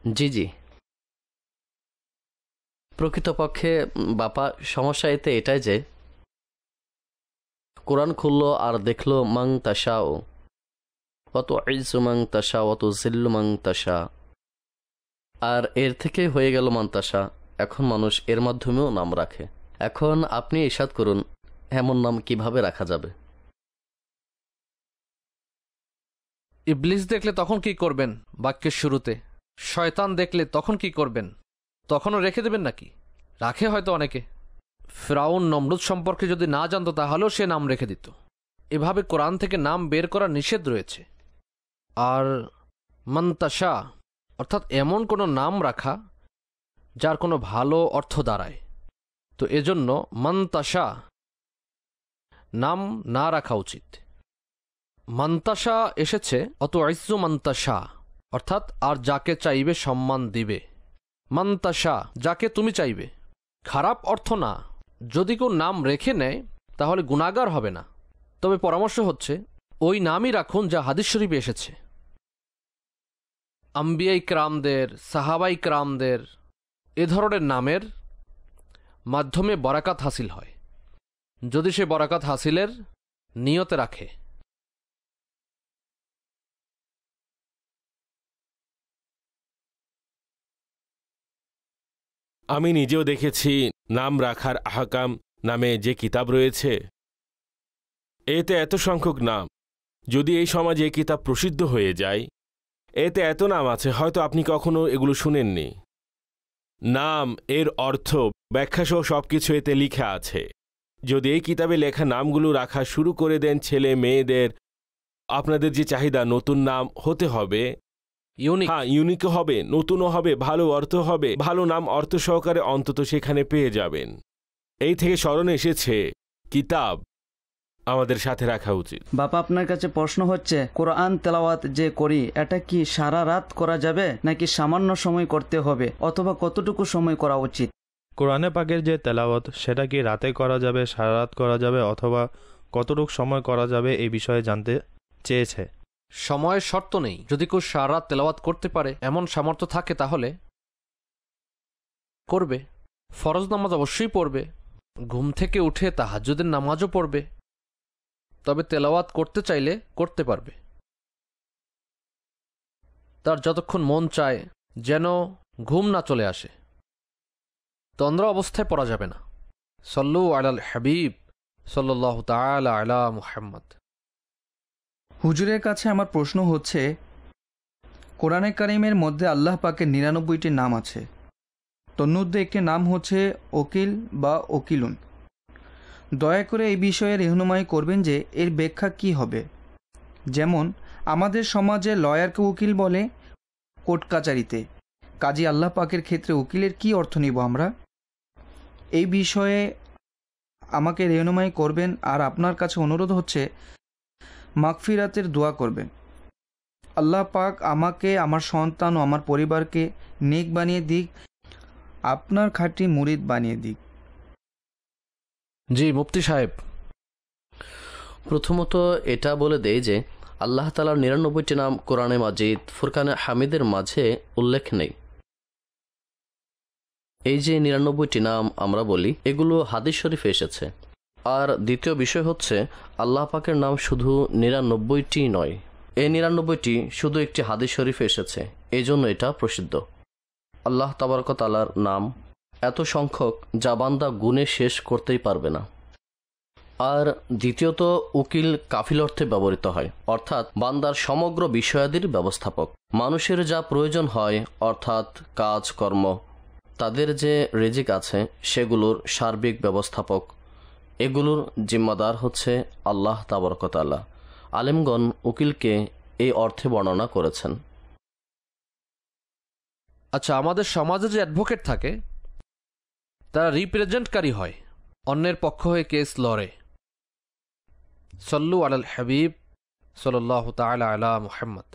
জি, প্রকৃতপক্ষে বাপা সমস্যা এতে এটাই যে কোরআন খুললো আর দেখলো মাং তাশাও, অত ইজ্জু মাং তাশা, অত জিল্লু মাং তাশা, আর এর থেকে হয়ে গেল মান্তাসা। এখন মানুষ এর মাধ্যমেও নাম রাখে। এখন আপনি ইরশাদ করুন, এমন নাম কিভাবে রাখা যাবে? ইবলিস দেখলে তখন কি করবেন? বাক্যের শুরুতে শয়তান দেখলে তখন কি করবেন? তখনও রেখে দেবেন নাকি? রাখে হয়তো অনেকে। ফিরাউন নমরুদ সম্পর্কে যদি না জানতো তাহলেও সে নাম রেখে দিত। এভাবে কোরআন থেকে নাম বের করা নিষেধ রয়েছে। আর মান্তাসা অর্থাৎ এমন কোনো নাম রাখা যার কোনো ভালো অর্থ দাঁড়ায়। তো এজন্য মান্তাসা নাম না রাখা উচিত। মান্তাসা এসেছে অত ইজ্জু মান্তাসা, অর্থাৎ আর যাকে চাইবে সম্মান দিবে। মান্তাসা যাকে তুমি চাইবে। খারাপ অর্থ না। যদি কেউ নাম রেখে নেয় তাহলে গুনাহগার হবে না। তবে পরামর্শ হচ্ছে ওই নামই রাখুন যা হাদিস শরীফে এসেছে। আম্বিয়াই কিরামদের, সাহাবাই কিরামদের এ ধরনের নামের মাধ্যমে বরাকাত হাসিল হয়, যদি সে বরাকাত হাসিলের নিয়তে রাখে। আমি নিজেও দেখেছি নাম রাখার আহকাম নামে যে কিতাব রয়েছে, এতে এত সংখ্যক নাম। যদি এই সমাজে এই কিতাব প্রসিদ্ধ হয়ে যায়, এতে এত নাম আছে হয়তো আপনি কখনো এগুলো শুনেননি। নাম, এর অর্থ, ব্যাখ্যাসহ সব কিছু এতে লেখা আছে। যদি এই কিতাবে লেখা নামগুলো রাখা শুরু করে দেন ছেলে মেয়েদের, আপনাদের যে চাহিদা নতুন নাম হতে হবে, হ্যাঁ ইউনিকও হবে, নতুনও হবে, ভালো অর্থ হবে, ভালো নাম অর্থ সহকারে অন্তত সেখানে পেয়ে যাবেন। এই থেকে স্মরণে এসেছে কিতাব আমাদের সাথে রাখা উচিত। বাবা, আপনার কাছে প্রশ্ন হচ্ছে, কোরআন তেলাওয়াত যে করি এটা কি সারা রাত করা যাবে নাকি সামান্য সময় করতে হবে, অথবা কতটুকু সময় করা উচিত? কোরআনে পাকের যে তেলাওয়াত সেটা কি রাতে করা যাবে, সারা রাত করা যাবে, অথবা কতটুকু সময় করা যাবে এই বিষয়ে জানতে চেয়েছে। সময়ের শর্ত নেই। যদি কেউ সারা রাত তেলাওয়াত করতে পারে এমন সামর্থ্য থাকে তাহলে করবে। ফরজ নামাজ অবশ্যই পড়বে, ঘুম থেকে উঠে তাহাজ্জুদের নামাজও পড়বে। তবে তেলাওয়াত করতে চাইলে করতে পারবে। তার যতক্ষণ মন চায়, যেন ঘুম না চলে আসে। তন্দ্রা অবস্থায় পড়া যাবে না। সল্লু আলাল হাবিব সাল্লাল্লাহু তাআলা আলা মুহাম্মদ। হুজুরের কাছে আমার প্রশ্ন হচ্ছে, কোরআনে কারিমের মধ্যে আল্লাহ পাকের ৯৯টি নাম আছে। তন্মধ্যে একটি নাম হচ্ছে ওকিল বা ওকিলুন। দয়া করে এই বিষয়ে রেহনুমাই করবেন যে এর ব্যাখ্যা কি হবে। যেমন আমাদের সমাজে লয়ারকে উকিল বলে কোর্ট কাচারিতে, কাজী আল্লাহ পাকের ক্ষেত্রে উকিলের কি অর্থ নিব আমরা? এই বিষয়ে আমাকে রেহনুমাই করবেন। আর আপনার কাছে অনুরোধ হচ্ছে মাগফিরাতের দোয়া করবেন। আল্লাহ পাক আমাকে, আমার সন্তান ও আমার পরিবারকে নেক বানিয়ে দিক, আপনার খাঁটি মুরিদ বানিয়ে দিক। জি মুফতি সাহেব। প্রথমত এটা বলে দেই যে আল্লাহ তাআলার ৯৯টি নাম কোরআনে মাজিদ, ফুরকানে হামিদের মাঝে উল্লেখ নেই। এই যে ৯৯টি নাম আমরা বলি, এগুলো হাদিস শরীফে এসেছে। আর দ্বিতীয় বিষয় হচ্ছে আল্লাহ পাকের নাম শুধু ৯৯টি নয়, এই ৯৯টি শুধু একটি হাদিস শরীফে এসেছে, এই জন্য এটা প্রসিদ্ধ। আল্লাহ তাবারক তাআলার নাম এত সংখ্যক যা বান্দা গুণে শেষ করতেই পারবে না। আর দ্বিতীয়ত উকিল কাফিল অর্থে ব্যবহৃত হয়, অর্থাৎ বান্দার সমগ্র বিষয়াদির ব্যবস্থাপক। মানুষের যা প্রয়োজন হয় অর্থাৎ কাজ কর্ম, তাদের যে রিজিক আছে সেগুলোর সার্বিক ব্যবস্থাপক, এগুলোর জিম্মাদার হচ্ছে আল্লাহ তাবারক তাআলা। আলেমগণ উকিলকে এই অর্থে বর্ণনা করেছেন। আচ্ছা, আমাদের সমাজে যে অ্যাডভোকেট থাকে তারা রিপ্রেজেন্টকারী হয়, অন্যের পক্ষ হয়ে কেস লড়ে। সল্লু আলাল হাবিব সাল্লাল্লাহু তাআলা আলা মুহাম্মদ।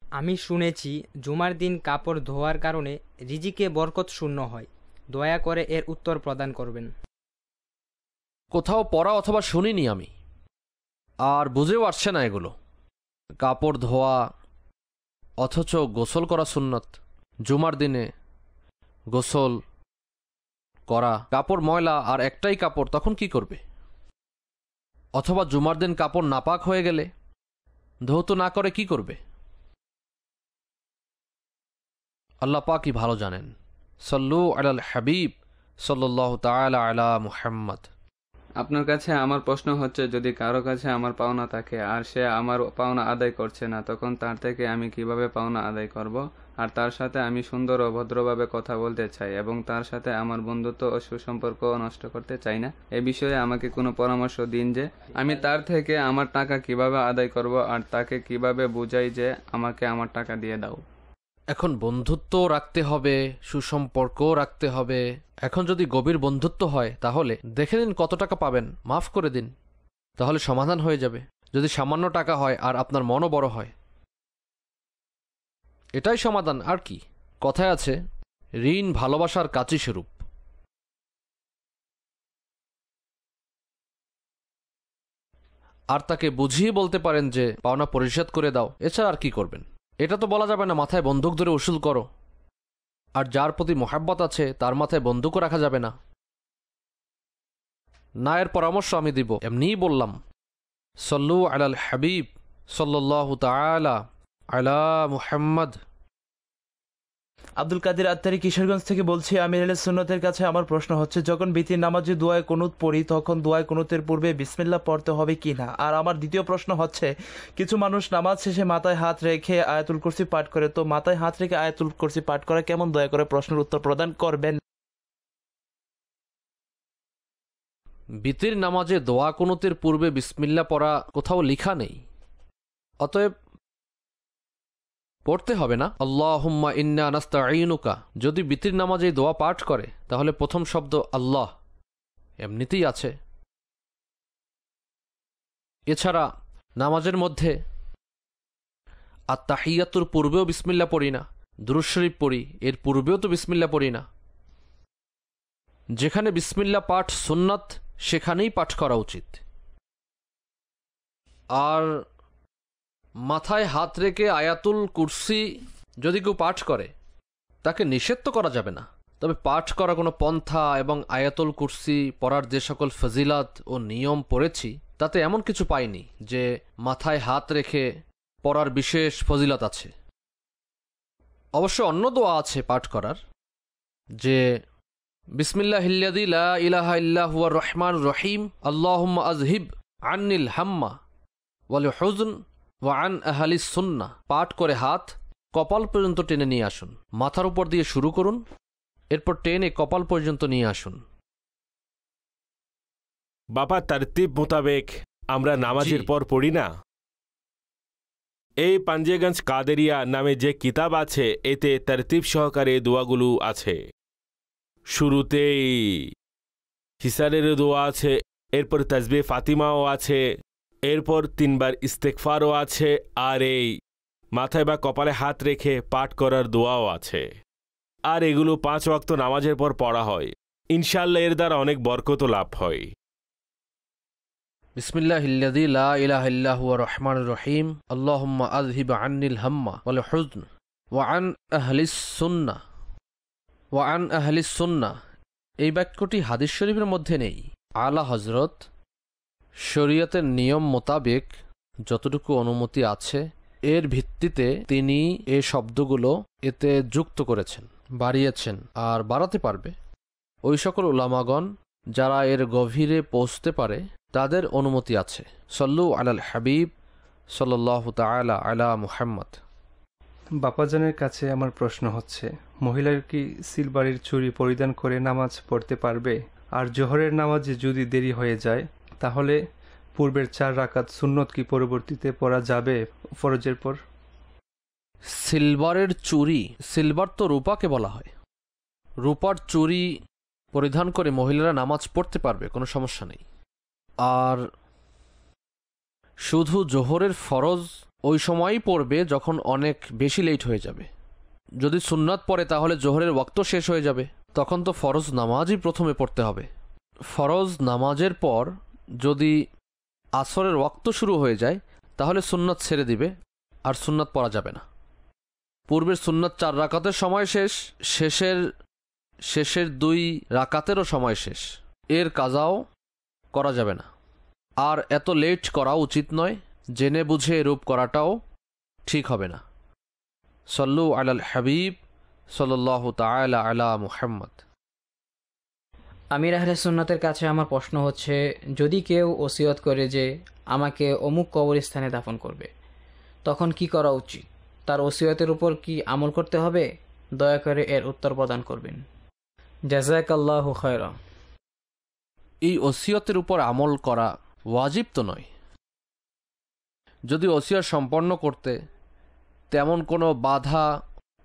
আমি শুনেছি জুমার দিন কাপড় ধোয়ার কারণে রিজিকে বরকত শূন্য হয়। দয়া করে এর উত্তর প্রদান করবেন। কোথাও পড়া অথবা শুনিনি আমি, আর বুঝেও আসছে না এগুলো। কাপড় ধোয়া অথচ গোসল করা সুন্নত। জুমার দিনে গোসল করা, কাপড় ময়লা আর একটাই কাপড়, তখন কি করবে? অথবা জুমার দিন কাপড় নাপাক হয়ে গেলে ধৌত না করে কি করবে? আল্লাহ পাকই ভালো জানেন। সল্লু আলাল হাবিব সাল্লাল্লাহু তাআলা আলা মুহাম্মদ। আপনার কাছে আমার প্রশ্ন হচ্ছে, যদি কারো কাছে আমার পাওনা থাকে আর সে আমার পাওনা আদায় করছে না, তখন তার থেকে আমি কিভাবে পাওনা আদায় করব? আর তার সাথে আমি সুন্দর ও ভদ্রভাবে কথা বলতে চাই এবং তার সাথে আমার বন্ধুত্ব ও সুসম্পর্ক নষ্ট করতে চাই না। এ বিষয়ে আমাকে কোনো পরামর্শ দিন যে আমি তার থেকে আমার টাকা কিভাবে আদায় করব, আর তাকে কিভাবে বুঝাই যে আমাকে আমার টাকা দিয়ে দাও। এখন বন্ধুত্ব রাখতে হবে, সুসম্পর্ক রাখতে হবে। এখন যদি গভীর বন্ধুত্ব হয় তাহলে দেখে নিন কত টাকা পাবেন, মাফ করে দিন, তাহলে সমাধান হয়ে যাবে। যদি সামান্য টাকা হয় আর আপনার মনও বড় হয়, এটাই সমাধান। আর কি? কথায় আছে, ঋণ ভালোবাসার কাচি স্বরূপ। আর তাকে বুঝিয়ে বলতে পারেন যে পাওনা পরিশোধ করে দাও, এছাড়া আর কি করবেন? এটা তো বলা যাবে না মাথায় বন্দুক ধরে উসুল করো। আর যার প্রতি মোহাব্বত আছে তার মাথায় বন্দুকও রাখা যাবে না। না, এর পরামর্শ আমি দিব, এমনিই বললাম। সল্লু আলাল হাবিব সাল্লাল্লাহু তাআলা আলা মুহাম্মদ। আব্দুল কাদের আত্তারি কিশোরগঞ্জ থেকে বলছি। আমির আহলে সুন্নতের কাছে আমার প্রশ্ন হচ্ছে, যখন বিতির নামাজে দোয়ায় কুনুত পড়ি তখন দোয়ায় কুনুতের পূর্বে বিসমিল্লাহ পড়তে হবে কি না? আর আমার দ্বিতীয় প্রশ্ন হচ্ছে, কিছু মানুষ নামাজ শেষে মাথায় হাত রেখে আয়াতুল কুরসি পাঠ করে, তো মাথায় হাত রেখে আয়াতুল কুরসি পাঠ করা কেমন? দয়া করে প্রশ্নের উত্তর প্রদান করবেন। বিতির নামাজে দোয়া কুনুতের পূর্বে বিসমিল্লাহ পড়া কোথাও লেখা নেই, অতএব পড়তে হবে না। আল্লাহুম্মা ইন্না নাস্তাঈনুকা যদি বিতির নামাজে দোয়া পাঠ করে তাহলে প্রথম শব্দ আল্লাহ এমনিতেই আছে। এছাড়া নামাজের মধ্যে আত্তাহিয়াতুর পূর্বেও বিসমিল্লাহ পড়ি না, দুরূদ শরীফ পড়ি, এর পূর্বেও তো বিসমিল্লাহ পড়ি না। যেখানে বিসমিল্লাহ পাঠ সুন্নাত সেখানেই পাঠ করা উচিত। আর মাথায় হাত রেখে আয়াতুল কুরসি যদি কেউ পাঠ করে তাকে নিষেধ তো করা যাবে না, তবে পাঠ করা কোনো পন্থা এবং আয়াতুল কুরসি পড়ার যে সকল ফজিলাত ও নিয়ম পড়েছি তাতে এমন কিছু পাইনি যে মাথায় হাত রেখে পড়ার বিশেষ ফজিলত আছে। অবশ্য অন্য দোয়া আছে পাঠ করার, যে বিসমিল্লাহিল্লাযী লা ইলাহা ইল্লা হুয়ার রহমানুর রহিম আল্লাহুম্মা আযহিব আন্নিল হাম্মা ওয়াল হুজন ওয়া আন আহলিস সুন্নাহ পাঠ করে হাত কপাল পর্যন্ত টেনে নিয়ে আসুন, মাথার উপর দিয়ে শুরু করুন এরপর টেনে কপাল পর্যন্ত নিয়ে আসুন। বাবা তারতিব মোতাবেক আমরা নামাজের পর পড়ি না? এই পাঞ্জেগঞ্জ কাদেরিয়া নামে যে কিতাব আছে এতে তারতিব সহকারে দোয়াগুলো আছে। শুরুতেই হিসারের দোয়া আছে, এরপর তাসবিহ ফাতিমাও আছে, এরপর 3 বার ইস্তেগফারও আছে, আর এই মাথায় বা কপালে হাত রেখে পাঠ করার দোয়াও আছে। আর এগুলো 5 ওয়াক্ত নামাজের পর পড়া হয়। ইনশাআল্লাহ এর দ্বারা অনেক বরকত লাভ হয়। বিসমিল্লাহিল্লাযী লা ইলাহা ইল্লা হুয়া রহমানুর রহিম। আল্লাহুম্মা আযহিব আন্নিল হাম্মা ওয়াল হুজন ওয়া আন আহলিস সুন্নাহ ওয়া আন আহলিস সুন্নাহ। এই বাক্যটি হাদিস শরীফের মধ্যে নেই। আলা হযরত শরীয়তের নিয়ম মোতাবেক যতটুকু অনুমতি আছে এর ভিত্তিতে তিনি এই শব্দগুলো এতে যুক্ত করেছেন, বাড়িয়েছেন, আর বাড়াতে পারবে ওই সকল উলামাগণ যারা এর গভীরে পৌঁছতে পারে তাদের অনুমতি আছে। সল্লু আলাল হাবিব সাল্লাল্লাহু তাআলা আলা মুহাম্মদ। বাপাজানের কাছে আমার প্রশ্ন হচ্ছে, মহিলার কি সিলভারের চুড়ি পরিধান করে নামাজ পড়তে পারবে? আর জোহরের নামাজে যদি দেরি হয়ে যায় তাহলে পূর্বের 4 রাকাত সুন্নত কি পরবর্তীতে পড়া যাবে ফরজের পর? সিলভারের চুড়ি, সিলভার তো রূপাকে বলা হয়, রূপার চুড়ি পরিধান করে মহিলারা নামাজ পড়তে পারবে, কোনো সমস্যা নেই। আর শুধু জোহরের ফরজ ওই সময়ই পড়বে যখন অনেক বেশি লেট হয়ে যাবে। যদি সুন্নাত পড়ে তাহলে জোহরের ওয়াক্ত শেষ হয়ে যাবে, তখন তো ফরজ নামাজই প্রথমে পড়তে হবে। ফরজ নামাজের পর যদি আসরের ওয়াক্ত শুরু হয়ে যায় তাহলে সুন্নাত ছেড়ে দিবে, আর সুন্নাত পড়া যাবে না। পূর্বের সুন্নাত 4 রাকাতের সময় শেষ, শেষের 2 রাকাতেরও সময় শেষ, এর কাজাও করা যাবে না। আর এত লেট করা উচিত নয়, জেনে বুঝে এরূপ করাটাও ঠিক হবে না। সল্লু আলাল হাবিব সাল্লাল্লাহু তাআলা আলা মুহাম্মদ। আমির আহলে সুন্নাতের কাছে আমার প্রশ্ন হচ্ছে, যদি কেউ ওসিয়ত করে যে আমাকে অমুক কবরস্থানে দাফন করবে, তখন কি করা উচিত? তার ওসিয়তের উপর কি আমল করতে হবে? দয়া করে এর উত্তর প্রদান করবেন। জাযাকাল্লাহু খায়রা। এই ওসিয়তের উপর আমল করা ওয়াজিব তো নয়। যদি ওসিয়ত সম্পন্ন করতে তেমন কোনো বাধা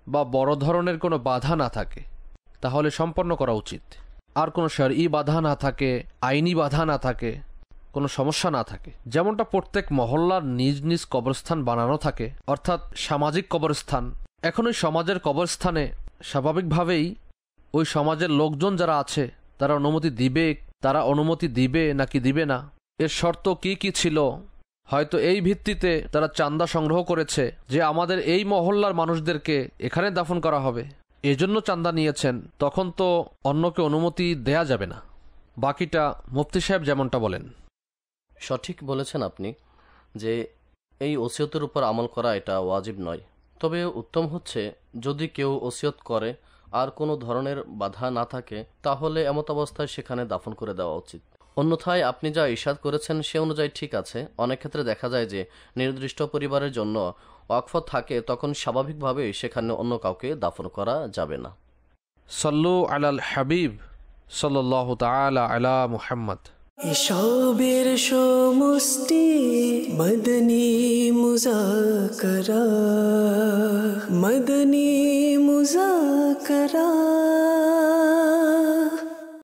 বা বড় ধরনের কোনো বাধা না থাকে তাহলে সম্পন্ন করা উচিত। আর কোনো শরঈ বাধা না থাকে, আইনি বাধা না থাকে, কোনো সমস্যা না থাকে, যেমনটা প্রত্যেক মহল্লার নিজ নিজ কবরস্থান বানানো থাকে, অর্থাৎ সামাজিক কবরস্থান। এখন ওই সমাজের কবরস্থানে স্বাভাবিকভাবেই ওই সমাজের লোকজন যারা আছে তারা অনুমতি দিবে নাকি দিবে না, এর শর্ত কি কি ছিল, হয়তো এই ভিত্তিতে তারা চাঁদা সংগ্রহ করেছে যে আমাদের এই মহল্লার মানুষদেরকে এখানে দাফন করা হবে, এজন্য চাঁদা নিয়েছেন, তখন তো অন্যকে অনুমতি দেয়া যাবে না। বাকিটা মুফতি সাহেব যেমনটা বলেন। সঠিক বলেছেন আপনি যে এই ওসিয়তের উপর আমল করা এটা ওয়াজিব নয়। তবে উত্তম হচ্ছে যদি কেউ ওসিয়ত করে আর কোনো ধরনের বাধা না থাকে তাহলে এমত অবস্থায় সেখানে দাফন করে দেওয়া উচিত। অন্যথায় আপনি যা ইরশাদ করেছেন সে অনুযায়ী ঠিক আছে। অনেক ক্ষেত্রে দেখা যায় যে নির্দিষ্ট পরিবারের জন্য ওয়াকফ থাকে, তখন স্বাভাবিকভাবে সেখানে অন্য কাউকে দাফন করা যাবে না। সল্লু আলাল হাবিব সাল্লাল্লাহু তাআলা আলা মুহাম্মদ। এসবের সমষ্টি মদনী মুযাকারা, মদনী মুযাকারা।